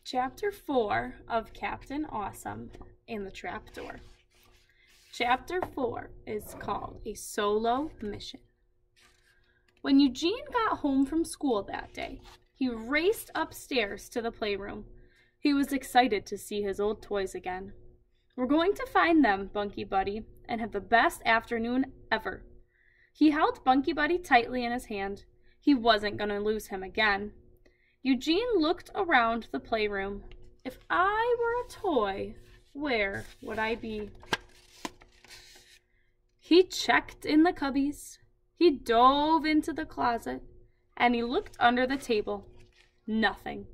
Chapter 4 of Captain Awesome and the Trapdoor. Chapter 4 is called A Solo Mission. When Eugene got home from school that day, he raced upstairs to the playroom. He was excited to see his old toys again. "We're going to find them, Bunky Buddy, and have the best afternoon ever." He held Bunky Buddy tightly in his hand. He wasn't going to lose him again. Eugene looked around the playroom. "If I were a toy, where would I be?" He checked in the cubbies. He dove into the closet, and he looked under the table. Nothing.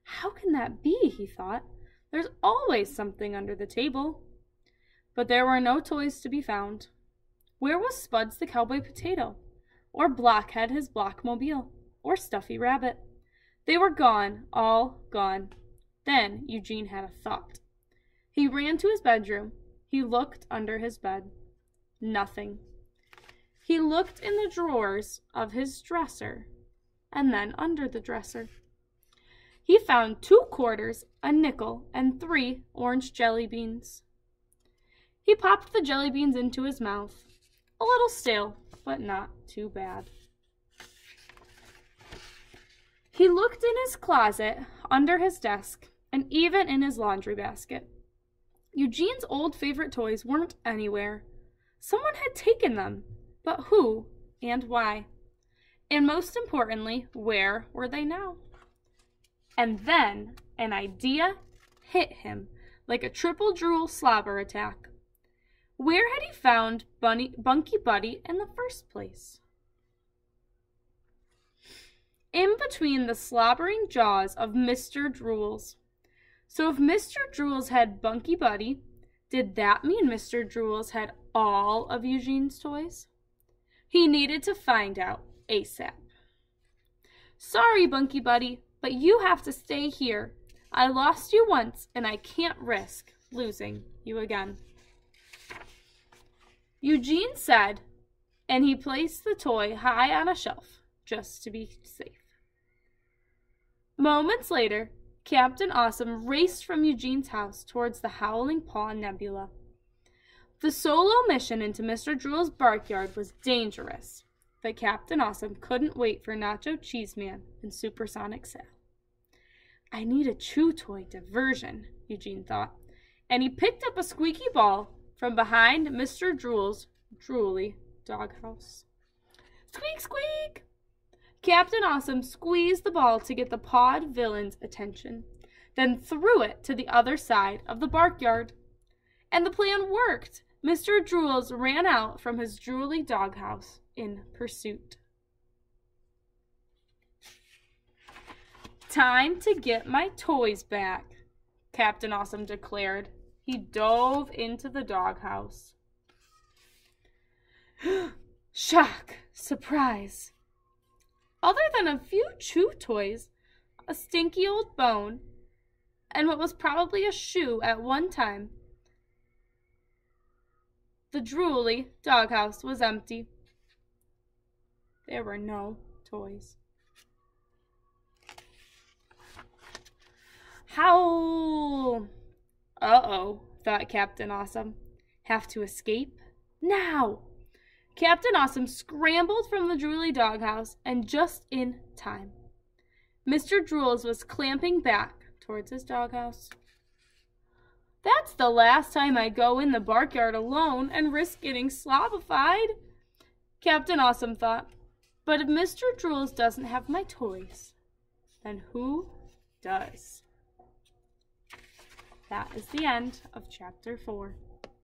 "How can that be?" he thought. "There's always something under the table." But there were no toys to be found. Where was Spuds the cowboy potato? Or Blockhead his blockmobile? Or Stuffy Rabbit? They were gone, all gone. Then Eugene had a thought. He ran to his bedroom. He looked under his bed. Nothing. He looked in the drawers of his dresser, and then under the dresser. He found 2 quarters, a nickel, and 3 orange jelly beans. He popped the jelly beans into his mouth. A little stale, but not too bad. He looked in his closet, under his desk, and even in his laundry basket. Eugene's old favorite toys weren't anywhere. Someone had taken them, but who and why? And most importantly, where were they now? And then an idea hit him like a triple drool slobber attack. Where had he found Bunky Buddy in the first place? In between the slobbering jaws of Mr. Drools. So if Mr. Drools had Bunky Buddy, did that mean Mr. Drools had all of Eugene's toys? He needed to find out ASAP. "Sorry, Bunky Buddy, but you have to stay here. I lost you once, and I can't risk losing you again," Eugene said, and he placed the toy high on a shelf, just to be safe. Moments later, Captain Awesome raced from Eugene's house towards the Howling Paw Nebula. The solo mission into Mr. Drool's barkyard was dangerous, but Captain Awesome couldn't wait for Nacho Cheeseman and Supersonic Sal. "I need a chew toy diversion," Eugene thought, and he picked up a squeaky ball from behind Mr. Drool's drooly doghouse. Squeak, squeak! Captain Awesome squeezed the ball to get the pawed villain's attention, then threw it to the other side of the barkyard. And the plan worked. Mr. Drools ran out from his drooly doghouse in pursuit. "Time to get my toys back," Captain Awesome declared. He dove into the doghouse. Shock! Surprise! Other than a few chew toys, a stinky old bone, and what was probably a shoe at one time, the drooly doghouse was empty. There were no toys. Howl! Uh-oh, thought Captain Awesome. Have to escape? Now! Captain Awesome scrambled from the drooly doghouse, and just in time. Mr. Drools was clamping back towards his doghouse. "That's the last time I go in the barkyard alone and risk getting slobified," Captain Awesome thought. "But if Mr. Drools doesn't have my toys, then who does?" That is the end of Chapter 4.